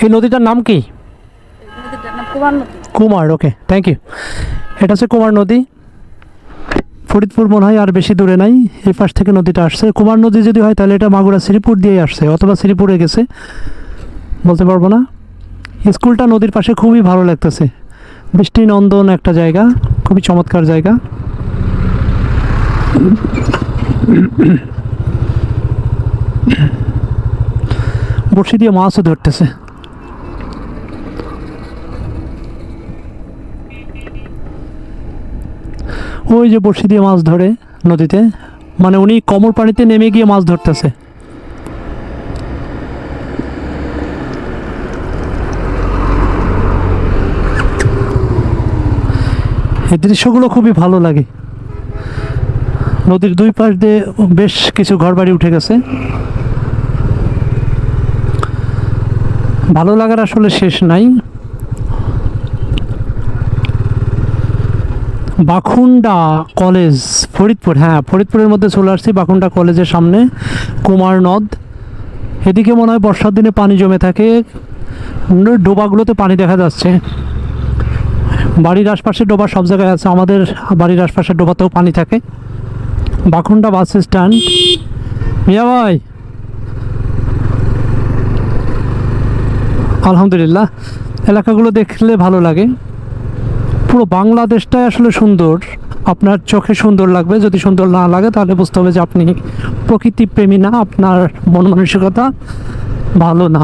এই নদীটার নাম কি? কুমার, ওকে, থ্যাংক ইউ। এটা হচ্ছে কুমার নদী। ফরিদপুর মনে হয় আর বেশি দূরে নাই, এই পাশ থেকে নদীটা আসছে। কুমার নদী যদি হয় তাহলে এটা মাগুরা শ্রীপুর দিয়েই আসছে, অথবা শ্রীপুরে গেছে, বলতে পারবো না। স্কুলটা নদীর পাশে, খুবই ভালো লাগতেছে। বৃষ্টি নন্দন একটা জায়গা, খুবই চমৎকার জায়গা। বড়শি দিয়ে মাছও ধরতেছে। ওই যে বড়শি দিয়ে মাছ ধরে নদীতে, মানে উনি কমর পানিতে নেমে গিয়ে মাছ ধরতেছে। এই দৃশ্যগুলো খুবই ভালো লাগে। নদীর দুই পাশ দিয়ে বেশ কিছু ঘরবাড়ি উঠে গেছে। ভালো লাগার আসলে শেষ নাই। বাখুন্ডা কলেজ, ফরিদপুর, হ্যাঁ ফরিদপুরের মধ্যে চলে আসছি। বাখুন্ডা কলেজের সামনে কুমার নদ। এদিকে মনে হয় বর্ষার দিনে পানি জমে থাকে, ডোবাগুলোতে পানি দেখা যাচ্ছে। বাড়ির আশপাশে ডোবা সব জায়গায় আছে, আমাদের বাড়ির আশপাশের ডোবাতেও পানি থাকে। Bakhunda bus stand. মিয়া ভাই, আলহামদুলিল্লাহ, এলাকাগুলো দেখলে ভালো লাগে। পুরো বাংলাদেশটাই আসলে সুন্দর, আপনার চোখে সুন্দর লাগবে। যদি সুন্দর না লাগে তাহলে বুঝতে হবে যে আপনি প্রকৃতি প্রেমী না, আপনার মন মানসিকতা ভালো না।